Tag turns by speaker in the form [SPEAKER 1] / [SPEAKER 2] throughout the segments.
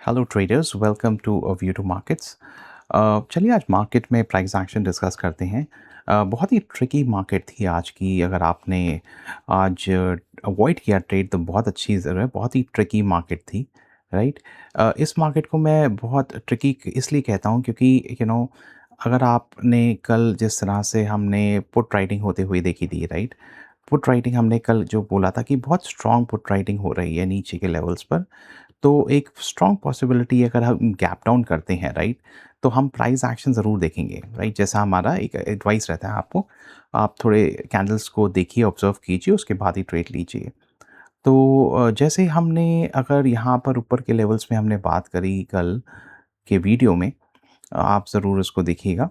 [SPEAKER 1] Hello traders, welcome to a view to markets. चलिए आज market में प्राइस एक्शन डिस्कस करते हैं। बहुत ही ट्रिकी मार्केट थी आज की। अगर आपने आज अवॉइड किया ट्रेड तो बहुत अच्छी ज़रूर है। बहुत ही ट्रिकी मार्केट थी, राइट। इस मार्केट को मैं बहुत ट्रिकी इसलिए कहता हूँ क्योंकि अगर आपने कल जिस तरह से हमने पुट राइटिंग होते हुए देखी थी, राइट। पुट राइटिंग हमने कल जो बोला था कि बहुत स्ट्रॉन्ग पुट राइटिंग हो रही है नीचे के लेवल्स पर। तो एक स्ट्रॉन्ग पॉसिबिलिटी अगर हम गैप डाउन करते हैं, राइट, तो हम प्राइस एक्शन ज़रूर देखेंगे, राइट। जैसा हमारा एक एडवाइस रहता है आपको, आप थोड़े कैंडल्स को देखिए, ऑब्जर्व कीजिए, उसके बाद ही ट्रेड लीजिए। तो जैसे हमने अगर यहाँ पर ऊपर के लेवल्स में हमने बात करी कल के वीडियो में, आप ज़रूर उसको देखिएगा।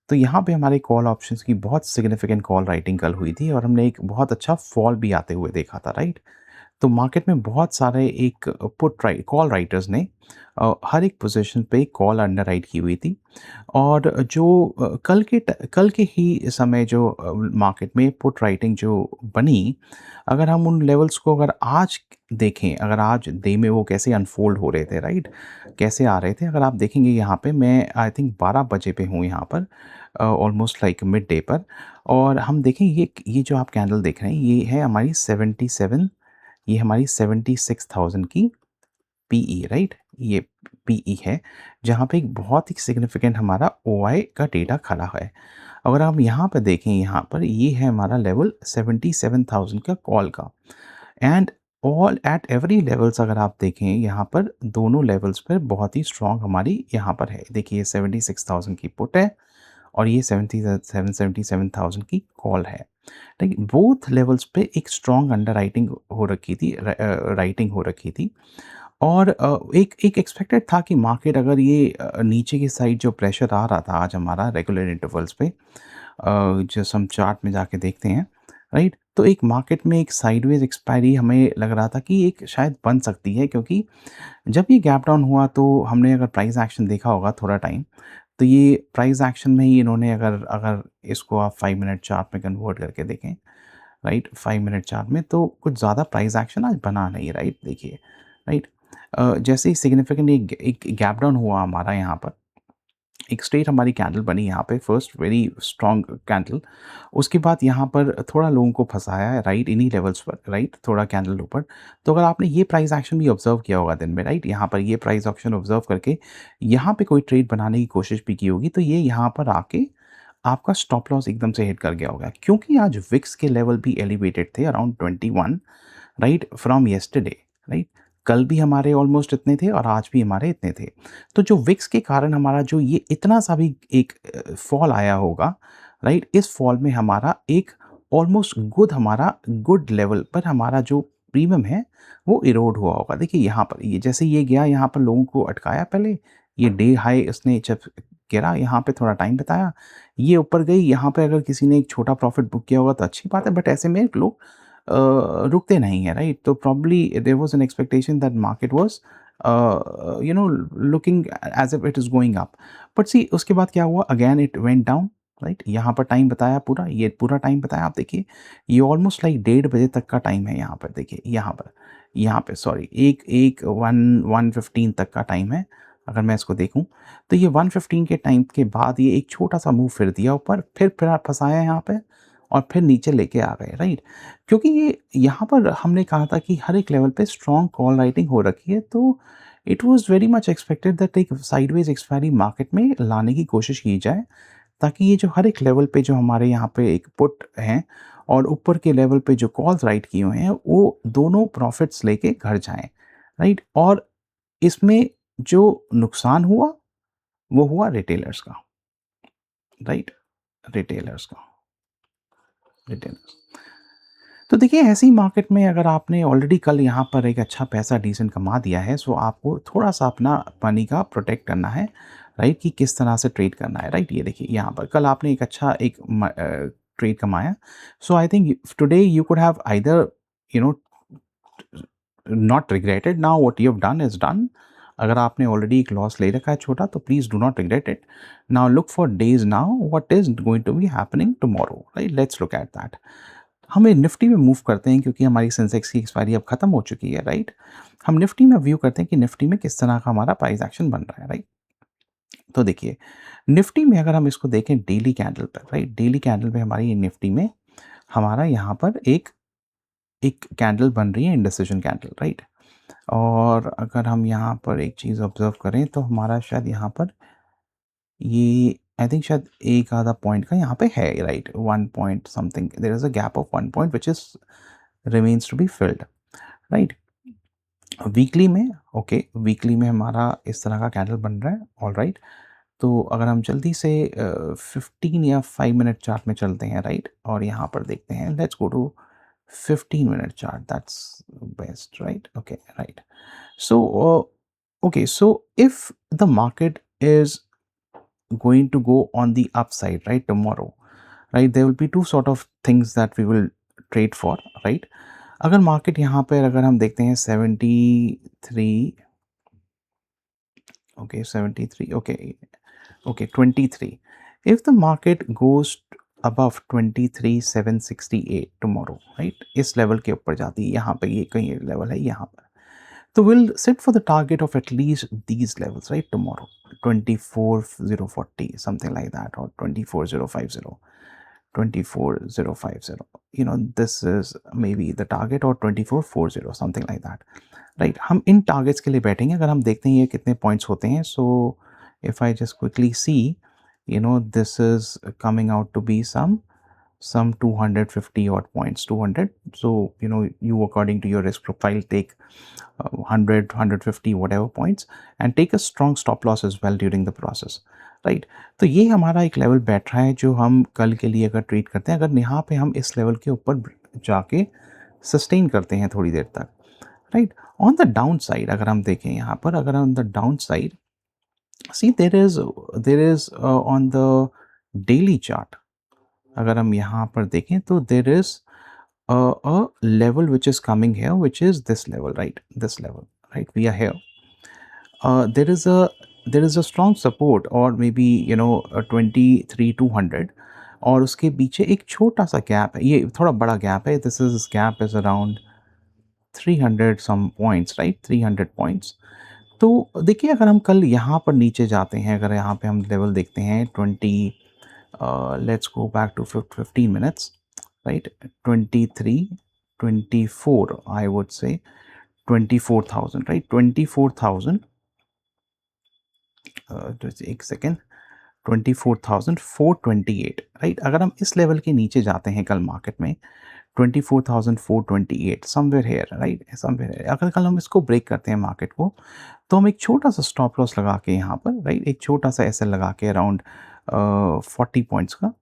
[SPEAKER 1] तो यहाँ पे हमारे कॉल ऑप्शंस की बहुत सिग्निफिकेंट कॉल राइटिंग कल हुई थी और हमने एक बहुत अच्छा फॉल भी आते हुए देखा था, राइट। तो मार्केट में बहुत सारे एक पुट राइट कॉल राइटर्स ने हर एक पोजीशन पे कॉल अंडर राइट की हुई थी। और जो कल के ही समय जो मार्केट में पुट राइटिंग जो बनी, अगर हम उन लेवल्स को अगर आज देखें, अगर आज डे में वो कैसे अनफोल्ड हो रहे थे, राइट, कैसे आ रहे थे, अगर आप देखेंगे यहाँ पे मैं आई थिंक 12 बजे पे हूँ यहाँ पर, ऑलमोस्ट लाइक मिड डे पर। और हम देखें ये जो आप कैंडल देख रहे हैं ये है हमारी 77, ये हमारी 76,000 की पीई, राइट। ये पीई है जहाँ पे एक बहुत ही सिग्निफिकेंट हमारा ओआई का डेटा खड़ा है। अगर हम यहाँ पर देखें, यहाँ पर ये है हमारा लेवल 77,000 का कॉल का। And all at every levels अगर आप देखें यहाँ पर दोनों लेवल्स पर बहुत ही स्ट्रॉन्ग हमारी यहाँ पर है। देखिए 76,000 की पुट है और ये 77,000 की कॉल है। लेकिन बोथ लेवल्स पे एक स्ट्रॉन्ग अंडर राइटिंग हो रखी थी, राइटिंग हो रखी थी। और एक एक एक्सपेक्टेड था कि मार्केट अगर ये नीचे की साइड जो प्रेशर आ रहा था आज हमारा रेगुलर इंटरवल्स पे, जैसे हम चार्ट में जाके देखते हैं, राइट, तो एक मार्केट में एक साइडवेज एक्सपायरी हमें लग रहा था कि एक शायद बन सकती है। क्योंकि जब ये गैप डाउन हुआ तो हमने अगर प्राइस एक्शन देखा होगा थोड़ा टाइम, तो ये प्राइस एक्शन में ही इन्होंने अगर अगर इसको आप 5 मिनट चार्ट में कन्वर्ट करके देखें, राइट, 5 मिनट चार्ट में तो कुछ ज़्यादा प्राइस एक्शन आज बना नहीं, राइट, देखिए, राइट। जैसे ही सिग्निफिकेंट एक गैप डाउन हुआ हमारा यहाँ पर, एक स्ट्रेट हमारी कैंडल बनी यहाँ पे, फर्स्ट वेरी स्ट्रॉन्ग कैंडल। उसके बाद यहाँ पर थोड़ा लोगों को फँसाया है, राइट, इन्हीं लेवल्स पर, राइट, थोड़ा कैंडल ऊपर। तो अगर आपने ये प्राइस एक्शन भी ऑब्ज़र्व किया होगा दिन में, राइट, यहाँ पर ये प्राइस एक्शन ऑब्ज़र्व करके यहाँ पे कोई ट्रेड बनाने की कोशिश भी की होगी, तो ये यहाँ पर आके आपका स्टॉप लॉस एकदम से हिट कर गया होगा। क्योंकि आज विक्स के लेवल भी एलिवेटेड थे around 21, right, from yesterday, right. कल भी हमारे ऑलमोस्ट इतने थे और आज भी हमारे इतने थे। तो जो विक्स के कारण हमारा जो ये इतना सा भी एक फॉल आया होगा, राइट, इस फॉल में हमारा एक ऑलमोस्ट गुड लेवल पर हमारा जो प्रीमियम है वो इरोड हुआ होगा। देखिए यहाँ पर ये जैसे ये गया, यहाँ पर लोगों को अटकाया पहले, ये डे हाई उसने जब गिरा यहाँ पे थोड़ा टाइम बिताया, ये ऊपर गई, यहाँ पे अगर किसी ने एक छोटा प्रॉफिट बुक किया होगा तो अच्छी बात है, बट ऐसे में लोग रुकते नहीं हैं, राइट। तो probably there was an expectation that market was looking as if it is going up. But see उसके बाद क्या हुआ, again it went down, right. यहाँ पर टाइम बताया पूरा, ये पूरा टाइम बताया, आप देखिए ये ऑलमोस्ट लाइक 1:30 बजे तक का टाइम है यहाँ पर, देखिए यहाँ पे सॉरी, एक एक 1:15 तक का टाइम है। अगर मैं इसको देखूँ तो ये 1:15 के टाइम के बाद ये एक छोटा-सा मूव फिर दिया ऊपर, फिर फँसाया यहाँ पे और फिर नीचे लेके आ गए, राइट। क्योंकि ये यहाँ पर हमने कहा था कि हर एक लेवल पे स्ट्रॉन्ग कॉल राइटिंग हो रखी है, तो it was very much expected that एक साइडवेज एक्सपायरी मार्केट में लाने की कोशिश की जाए, ताकि ये जो हर एक लेवल पे जो हमारे यहाँ पे एक पुट हैं और ऊपर के लेवल पे जो कॉल्स राइट किए हुए हैं, वो दोनों प्रॉफिट्स लेके घर जाएँ, राइट। और इसमें जो नुकसान हुआ, वो हुआ रिटेलर्स का, राइट, रिटेलर्स का, रिटेलर्स। तो देखिए ऐसी मार्केट में अगर आपने ऑलरेडी कल यहाँ पर एक अच्छा पैसा डिसेंट कमा दिया है, सो आपको थोड़ा-सा अपना मनी का प्रोटेक्ट करना है, राइट, कि किस तरह से ट्रेड करना है, राइट। ये देखिए यहाँ पर कल आपने एक अच्छा ट्रेड कमाया, so I think today you could have either you know not regretted, now what you have done is done. अगर आपने ऑलरेडी एक लॉस ले रखा है छोटा, तो please do not regret it. Now look for days now what is going to be happening tomorrow, right, let's look at that. हमें Nifty में मूव करते हैं क्योंकि हमारी सेंसेक्स की एक्सपायरी अब खत्म हो चुकी है, राइट? हम निफ्टी में व्यू करते हैं कि निफ्टी में किस तरह का हमारा प्राइस एक्शन बन रहा है, राइट? तो देखिए, निफ्टी में अगर हम इसको देखें डेली कैंडल पर, राइट? डेली कैंडल पे हमारी निफ्टी में हमारा यहाँ पर एक एक कैंडल बन रही है, इंडिसिजन कैंडल, राइट? और अगर हम यहाँ पर एक चीज़ ऑब्ज़र्व करें तो हमारा शायद यहाँ पर ये आई थिंक शायद एक आधा पॉइंट का यहाँ पे है, right? 1 point something, there is a gap of 1 point which is remains to be filled, right? Weekly में ओके, वीकली में हमारा इस तरह का कैंडल बन रहा है, ऑलराइट। तो अगर हम जल्दी से 15 या 5 मिनट चार्ट में चलते हैं, राइट? और यहाँ पर देखते हैं, let's go to 15 minute chart, that's best, right? Okay, right. So okay, so if the market is going to go on the upside, right, tomorrow, right, there will be two sort of things that we will trade for, right? अगर market यहाँ पर अगर हम देखते हैं 73, okay, 73, okay, 23, if the market goes above 23,768 tomorrow, right, इस level के ऊपर जाती है, यहाँ पे ये कहीं लेवल है यहाँ पर, so we'll set for the target of at least these levels, right, tomorrow. 24,040, something like that, or 24,050, 24,050. You know, this is maybe the target, or 24,40, something like that. Right? हम इन targets के लिए बैठेंगे अगर हम देखते हैं ये कितने points होते हैं. So if I just quickly see, you know, this is coming out to be some 250 odd points, 200. So, you know, you according to your risk profile take 100, 150 whatever points and take a strong stop loss as well during the process, right? तो ये हमारा एक level बैठ रहा है जो हम कल के लिए अगर ट्रेड करते हैं, अगर यहाँ पे हम इस लेवल के ऊपर जाके सस्टेन करते हैं थोड़ी देर तक, right? On the down side अगर हम देखें यहाँ पर, अगर on the down side see there is on the daily chart, अगर हम यहाँ पर देखें तो there is a level which is coming here, which is this level, right? This level, right? We are here. There is a strong support, or maybe you know 23,200, और उसके पीछे एक छोटा सा गैप है, ये थोड़ा बड़ा गैप है, this gap is around 300 some points, right? 300 points. तो देखिए अगर हम कल यहाँ पर नीचे जाते हैं, अगर यहाँ पे हम लेवल देखते हैं 20, let's go back to 15 minutes, right? 23, 24, I would say 24,000, right? 24,000, just एक सेकेंड, 24,428, राइट? अगर हम इस लेवल के नीचे जाते हैं कल मार्केट में 24,428, somewhere here, right? Somewhere here, अगर कल हम इसको ब्रेक करते हैं मार्केट को, तो हम एक छोटा सा स्टॉप लॉस लगा के यहाँ पर, राइट, एक छोटा सा एसएल लगा के अराउंड 40 पॉइंट्स का,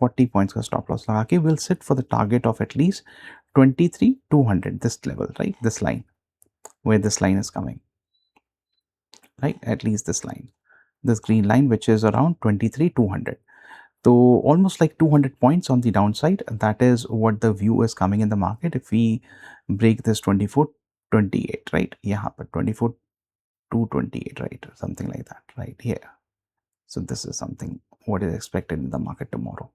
[SPEAKER 1] 40 पॉइंट्स का स्टॉप लॉस लगा के will set for the target of at least 23,200, this level, right? This line, where this line is coming, right? At least this line, this green line, which is around 23,200. So almost like 200 points on the downside. That is what the view is coming in the market if we break this 24,28, right? Yeah, but 24,228, right? Something like that, right here. So this is something what is expected in the market tomorrow.